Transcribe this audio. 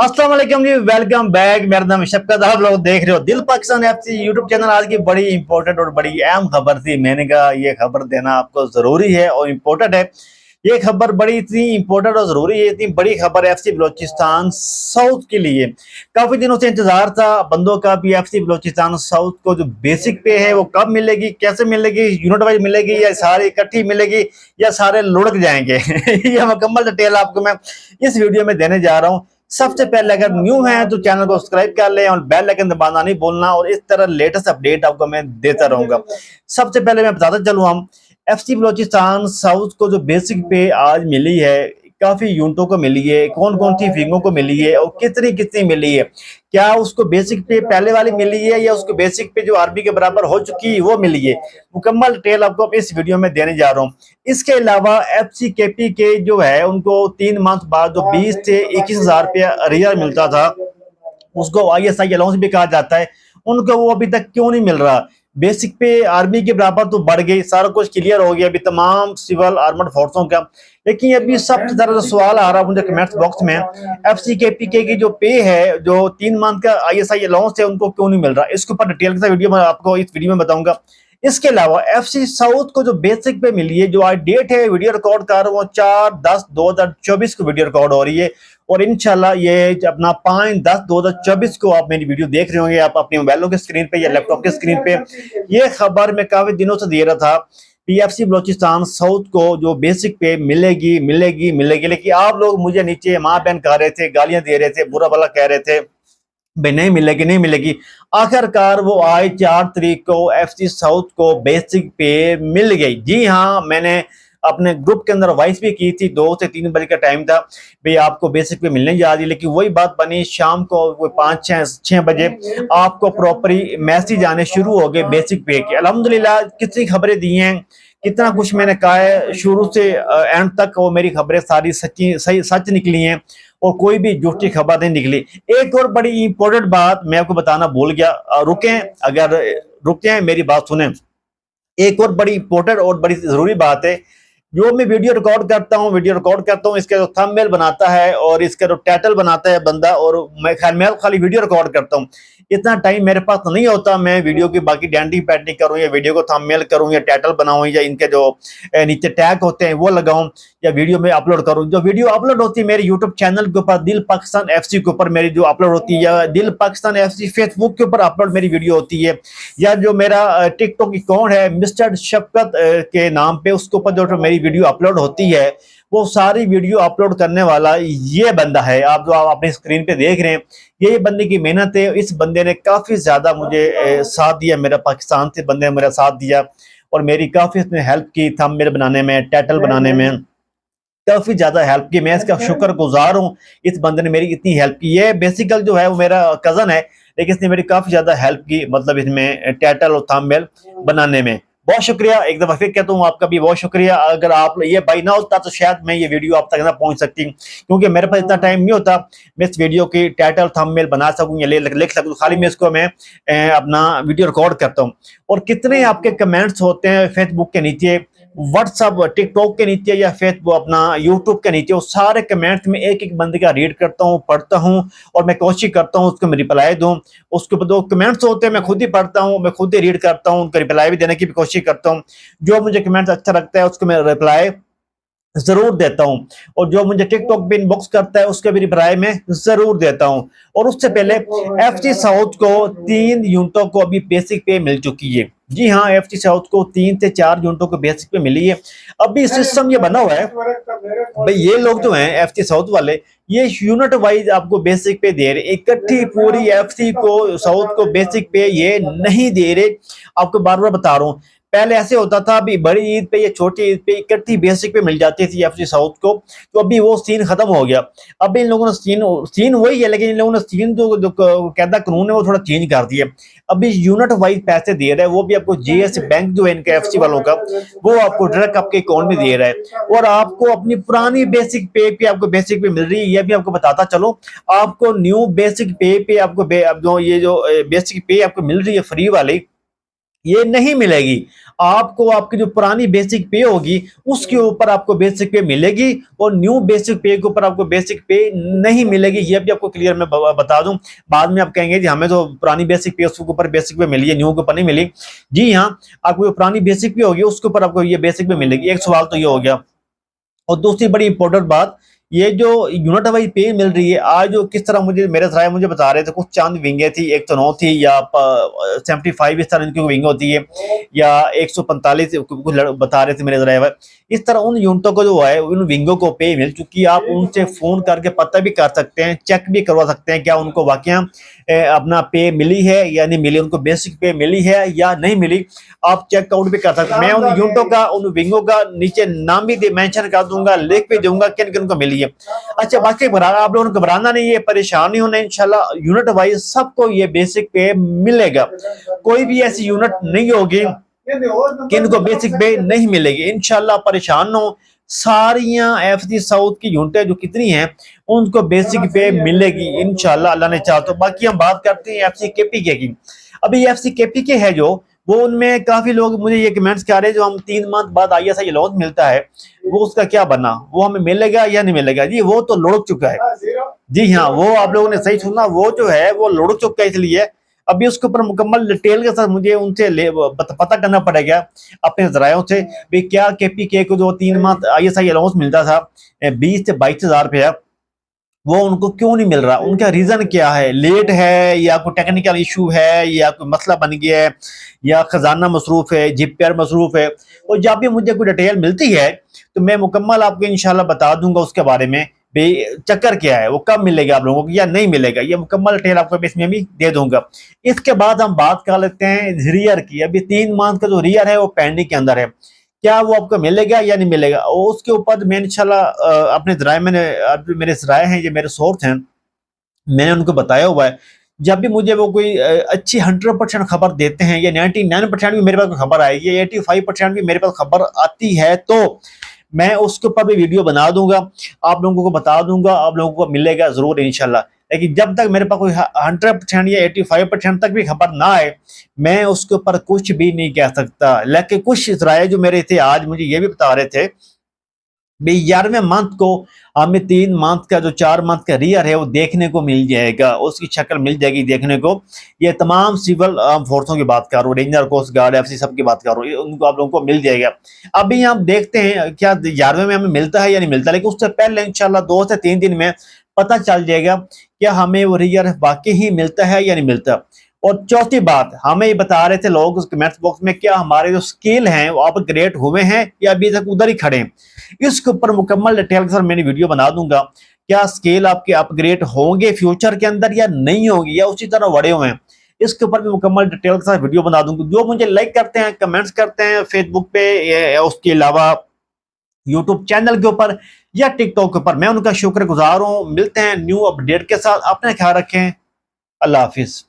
अस्सलाम वालेकुम जी, welcome back. मेरा नाम है शफकत। आप लोग देख रहे हो दिल पाकिस्तान एफसी यूट्यूब चैनल। आज की बड़ी इंपॉर्टेंट और बड़ी अहम खबर थी। मैंने कहा ये खबर देना आपको जरूरी है और इम्पोर्टेंट है। ये खबर बड़ी इतनी इंपॉर्टेंट और जरूरी है, इतनी बड़ी खबर है एफसी बलोचिस्तान साउथ के लिए। काफी दिनों से इंतजार था बंदों का भी। एफसी बलोचिस्तान साउथ को जो बेसिक पे है वो कब मिलेगी, कैसे मिलेगी, यूनिट वाइज मिलेगी या सारी इकट्ठी मिलेगी या सारे लुढ़क जाएंगे ये मुकम्मल डिटेल आपको मैं इस वीडियो में देने जा रहा हूँ। सबसे पहले अगर न्यू है तो चैनल को सब्सक्राइब कर ले और बेल आइकन दबाना नहीं भूलना, और इस तरह लेटेस्ट अपडेट आपको मैं देता रहूंगा। सबसे पहले मैं बताता चलूं, हम एफसी बलोचिस्तान साउथ को जो बेसिक पे आज मिली है, काफी यूनिटों को मिली है, कौन कौन सी विंगों को मिली है और कितनी कितनी मिली है। क्या उसको बेसिक पे पहले वाली मिली है या उसको बेसिक पे जो आरबी के बराबर हो चुकी है वो मिली है। मुकम्मल डिटेल आपको इस वीडियो में देने जा रहा हूँ। इसके अलावा एफसी केपी के जो है उनको 3 मंथ बाद जो 20 से 21 हजार रुपया अरियर मिलता था, उसको आईएसआई अलाउंस भी कहा जाता है, उनको वो अभी तक क्यों नहीं मिल रहा। बेसिक पे आर्मी के बराबर तो बढ़ गई, सारा कुछ क्लियर हो गया अभी तमाम सिविल आर्मड फोर्सों का। लेकिन अभी सबसे ज्यादा सवाल आ रहा है मुझे कमेंट्स बॉक्स में, एफसी के पीके की जो पे है, जो 3 मंथ का आईएसआई अलाउंस है, उनको क्यों नहीं मिल रहा। इसके ऊपर डिटेल के साथ वीडियो मैं आपको इस वीडियो में बताऊंगा। इसके अलावा एफसी साउथ को जो बेसिक पे मिली है, जो आज डेट है वीडियो रिकॉर्ड कर रहा हूँ 4/10/2024 को वीडियो रिकॉर्ड हो रही है, और इंशाल्लाह ये अपना 5/10/2024 को आप मेरी वीडियो देख रहे होंगे, आप अपने मोबाइलों के स्क्रीन पे या लैपटॉप के स्क्रीन पे। ये खबर मैं काफी दिनों से दे रहा था, पीएफसी बलोचिस्तान साउथ को जो बेसिक पे मिलेगी मिलेगी मिलेगी, लेकिन आप लोग मुझे नीचे माँ बहन कह रहे थे, गालियां दे रहे थे, बुरा भला कह रहे थे भाई नहीं मिलेगी नहीं मिलेगी। आखिरकार वो आज 4 तारीख को एफसी साउथ को बेसिक पे मिल गई। जी हाँ, मैंने अपने ग्रुप के अंदर वॉइस भी की थी, 2 से 3 बजे का टाइम था, भाई आपको बेसिक पे मिलने जा रही है। लेकिन वही बात बनी, शाम को 5-6 बजे आपको प्रॉपरी मैसेज आने शुरू हो गए बेसिक पे के। अल्हम्दुलिल्लाह कितनी खबरें दी हैं, कितना कुछ मैंने कहा है शुरू से एंड तक, वो मेरी खबरें सारी सच्ची सही सच निकली हैं और कोई भी झूठी खबर नहीं निकली। एक और बड़ी इंपॉर्टेंट बात मैं आपको बताना भूल गया, रुकें, अगर रुके मेरी बात सुने। एक और बड़ी इंपॉर्टेंट और बड़ी जरूरी बात है, जो मैं वीडियो रिकॉर्ड करता हूँ, इसका जो थंबनेल बनाता है और इसका जो टाइटल बनाता है बंदा, और मैं खाली वीडियो रिकॉर्ड करता हूँ। इतना टाइम मेरे पास नहीं होता मैं वीडियो की बाकी डेंटिंग पैडिंग करूँ या वीडियो को थंबनेल करूँ या टाइटल बनाऊँ या इनके जो नीचे टैग होते हैं वो लगाऊं या वीडियो में अपलोड करूं। जो वीडियो अपलोड होती है मेरे यूट्यूब चैनल के ऊपर दिल पाकिस्तान एफसी के ऊपर मेरी जो अपलोड होती है, या दिल पाकिस्तान एफसी फेसबुक के ऊपर अपलोड मेरी वीडियो होती है, या जो मेरा टिकटॉक अकाउंट है मिस्टर शफकत के नाम पे, उसके ऊपर जो मेरी वीडियो अपलोड होती है, वो सारी वीडियो अपलोड करने वाला ये बंदा है। आप जो आप अपनी स्क्रीन पे देख रहे हैं, ये बंदे की मेहनत है। इस बंदे ने काफी ज्यादा मुझे साथ दिया, मेरा पाकिस्तान से बंदे ने मेरा साथ दिया और मेरी काफी इसने हेल्प की, थंबनेल बनाने में, टाइटल बनाने में काफी ज्यादा हेल्प की। मैं इसका शुक्रगुजार हूँ, इस बंदे ने मेरी इतनी हेल्प की। ये बेसिकल जो है वो मेरा कजन है, लेकिन इसने मेरी काफी ज्यादा हेल्प की, मतलब इसमें टाइटल और थंबनेल बनाने में। बहुत शुक्रिया, एक दफा फिर कहता हूँ आपका भी बहुत शुक्रिया। अगर आप ये भाई ना होता तो शायद मैं ये वीडियो आप तक ना पहुंच सकती, क्योंकि मेरे पास इतना टाइम नहीं होता मैं इस वीडियो की टाइटल थंबनेल बना सकूं या लिख सकूं। खाली मैं इसको मैं अपना वीडियो रिकॉर्ड करता हूँ। और कितने आपके कमेंट्स होते हैं फेसबुक के नीचे, व्हाट्सअप, टिकटॉक के नीचे या फेसबुक अपना यूट्यूब के नीचे, वो सारे कमेंट्स में एक एक बंदे का रीड करता हूँ, पढ़ता हूँ, और मैं कोशिश करता हूँ उसको मैं रिप्लाई दूं। उसके ऊपर जो कमेंट्स होते हैं मैं खुद ही पढ़ता हूँ, मैं खुद ही रीड करता हूँ, उनको रिप्लाई भी देने की भी कोशिश करता हूँ। जो मुझे कमेंट्स अच्छा लगता है उसको मैं रिप्लाई जरूर देता हूं, और जो मुझे टिकटॉक पे इनबॉक्स करता है उसके भी रिप्लाई में जरूर देता हूं। और उससे पहले एफसी साउथ को 3 यूनिटों को अभी बेसिक पे मिल चुकी है। जी हाँ, एफसी साउथ को 3 से 4 यूनिटों को बेसिक पे मिली है। अभी सिस्टम ये बना हुआ है भाई, ये लोग जो हैं एफसी साउथ वाले, ये यूनिट वाइज आपको बेसिक पे दे रहे, इकट्ठी पूरी एफसी को साउथ को बेसिक पे ये नहीं दे रहे। आपको बार बार बता रहा हूँ, पहले ऐसे होता था, अभी बड़ी ईद पे या छोटी ईद पे इकट्ठी बेसिक पे मिल जाती थी एफसी साउथ को, तो अभी वो सीन खत्म हो गया। अभी इन लोगों ने सीन वही है, लेकिन इन लोगों ने सीन जो कहता कानून है वो थोड़ा चेंज कर दिया। अभी यूनिट वाइज पैसे दे रहा है, वो भी आपको जीएस बैंक जो है इनका एफसी वालों का, वो आपको डायरेक्ट आपके अकाउंट में दे रहा है। और आपको अपनी पुरानी बेसिक पे आपको बेसिक पे मिल रही है, ये भी आपको बताता चलो। आपको न्यू बेसिक पे आपको जो ये जो बेसिक पे आपको मिल रही है फ्री वाली, ये नहीं मिलेगी। आपको आपकी जो पुरानी बेसिक पे होगी उसके ऊपर आपको बेसिक पे मिलेगी, और न्यू बेसिक पे के ऊपर आपको बेसिक पे नहीं मिलेगी। ये भी आपको क्लियर मैं बता दूं। बाद में आप कहेंगे जी हमें तो पुरानी बेसिक पे उसके ऊपर बेसिक पे मिली है, न्यू के ऊपर नहीं मिली। जी हाँ, आपको जो पुरानी बेसिक पे होगी उसके ऊपर आपको ये बेसिक पे मिलेगी। एक सवाल तो ये हो गया। और दूसरी बड़ी इंपॉर्टेंट बात, ये जो यूनिट वाइज पे मिल रही है आज, जो किस तरह मुझे मेरे सराय मुझे बता रहे थे, कुछ चांद विंगे थी, 109 थी या 75 इस तरह इनकी विंग होती है, या 145 कुछ बता रहे थे मेरे ड्राइवर। इस तरह उन यूनिटों को जो है उन विंगों को पे मिल चुकी है। आप उनसे फोन करके पता भी कर सकते हैं, चेक भी करवा सकते हैं क्या उनको वाकया अपना पे मिली है या नहीं मिली, उनको बेसिक पे मिली है या नहीं मिली। आप चेकआउट भी कर सकते हैं। मैं उन यूनिटों का उन विंगों का नीचे नाम भी मेंशन कर दूंगा, लिख भी दूंगा किन किन को मिली है। अच्छा बाकी आप लोगों को घबराना नहीं है, परेशान नहीं होना, इंशाल्लाह यूनिट वाइज सबको ये बेसिक पे मिलेगा। कोई भी ऐसी यूनिट नहीं होगी कि इनको बेसिक पे नहीं मिलेगी। इंशाल्लाह परेशान हो, सारियां एफसी साउथ की यूनिटें जो कितनी हैं उनको बेसिक पे मिलेगी इंशाल्लाह, अल्लाह ने चाहा तो। बाकी हम बात करते हैं एफसी केपीके की। अभी एफसी केपीके है जो, वो उनमें काफी लोग मुझे ये कमेंट्स कर रहे हैं जो हम 3 मंथ बाद आईएसआई अलाउंस मिलता है वो उसका क्या बना, वो हमें मिलेगा या नहीं मिलेगा। जी वो तो लुढ़क चुका है। जी हाँ, वो आप लोगों ने सही सुना, वो जो है वो लुढ़क चुका है। इसलिए अभी उसके ऊपर मुकम्मल डिटेल के साथ मुझे उनसे पता करना पड़ेगा अपने जरायों से भी क्या केपीके को जो 3 मंथ आईएसआई अलाउंस मिलता था 20 से 22 हज़ार रुपया, वो उनको क्यों नहीं मिल रहा, उनका रीजन क्या है, लेट है या कोई टेक्निकल इशू है या कोई मसला बन गया है या खजाना मसरूफ है, जीपीआर मसरूफ है। और जब भी मुझे कोई डिटेल मिलती है तो मैं मुकम्मल आपको इंशाल्लाह बता दूंगा उसके बारे में भाई चक्कर क्या है, वो कब मिलेगा आप लोगों को या नहीं मिलेगा, ये मुकम्मल डिटेल आपको इसमें भी दे दूंगा। इसके बाद हम बात कर लेते हैं रियर की। अभी 3 मंथ का जो रियर है वो पेंडिंग के अंदर है, क्या वो आपको मिलेगा या नहीं मिलेगा, और उसके ऊपर मैं इंशाल्लाह अपने राय मैंने मेरे राय हैं, ये मेरे सोर्स हैं, मैंने उनको बताया हुआ है। जब भी मुझे वो कोई अच्छी 100% खबर देते हैं या 99% भी मेरे पास खबर आएगी, 85% भी मेरे पास खबर आती है, तो मैं उसके ऊपर भी वीडियो बना दूंगा, आप लोगों को बता दूंगा, आप लोगों को मिलेगा जरूर इंशाल्लाह। लेकिन जब तक मेरे पास कोई 100% या 85% तक भी खबर ना आए, मैं उसके ऊपर कुछ भी नहीं कह सकता। लेकिन कुछ राय जो मेरे थे आज मुझे ये भी बता रहे थे भाई 11वें मंथ को हमें 3 मंथ का जो 4 मंथ का रियर है वो देखने को मिल जाएगा, उसकी शक्ल मिल जाएगी देखने को। ये तमाम सिविल फोर्सों की बात कर रहा हूँ, रेंजर, कोस्ट गार्ड, एफसी सब की बात कर रहा हूँ, उनको आप लोगों को मिल जाएगा। अभी हम देखते हैं क्या 11वें में हमें मिलता है या नहीं मिलता, लेकिन उससे पहले इंशाल्लाह 2 से 3 दिन में पता चल जाएगा क्या हमें वो रियर वाकई ही मिलता है या नहीं मिलता। और चौथी बात, हमें ये बता रहे थे लोग कमेंट्स बॉक्स में, क्या हमारे जो स्किल हैं वो अपग्रेड हुए हैं या अभी तक उधर ही खड़े हैं। इसके ऊपर मुकम्मल डिटेल के साथ मैंने वीडियो बना दूंगा, क्या स्केल आपके अपग्रेड होंगे फ्यूचर के अंदर या नहीं होंगे या उसी तरह बड़े हुए हैं। इसके ऊपर भी मुकम्मल डिटेल के साथ वीडियो बना दूंगा। जो मुझे लाइक करते हैं, कमेंट्स करते हैं फेसबुक पे, उसके अलावा यूट्यूब चैनल के ऊपर या टिकटॉक के ऊपर, मैं उनका शुक्रगुजार हूँ। मिलते हैं न्यू अपडेट के साथ, अपना ख्याल रखें, अल्लाह हाफिज।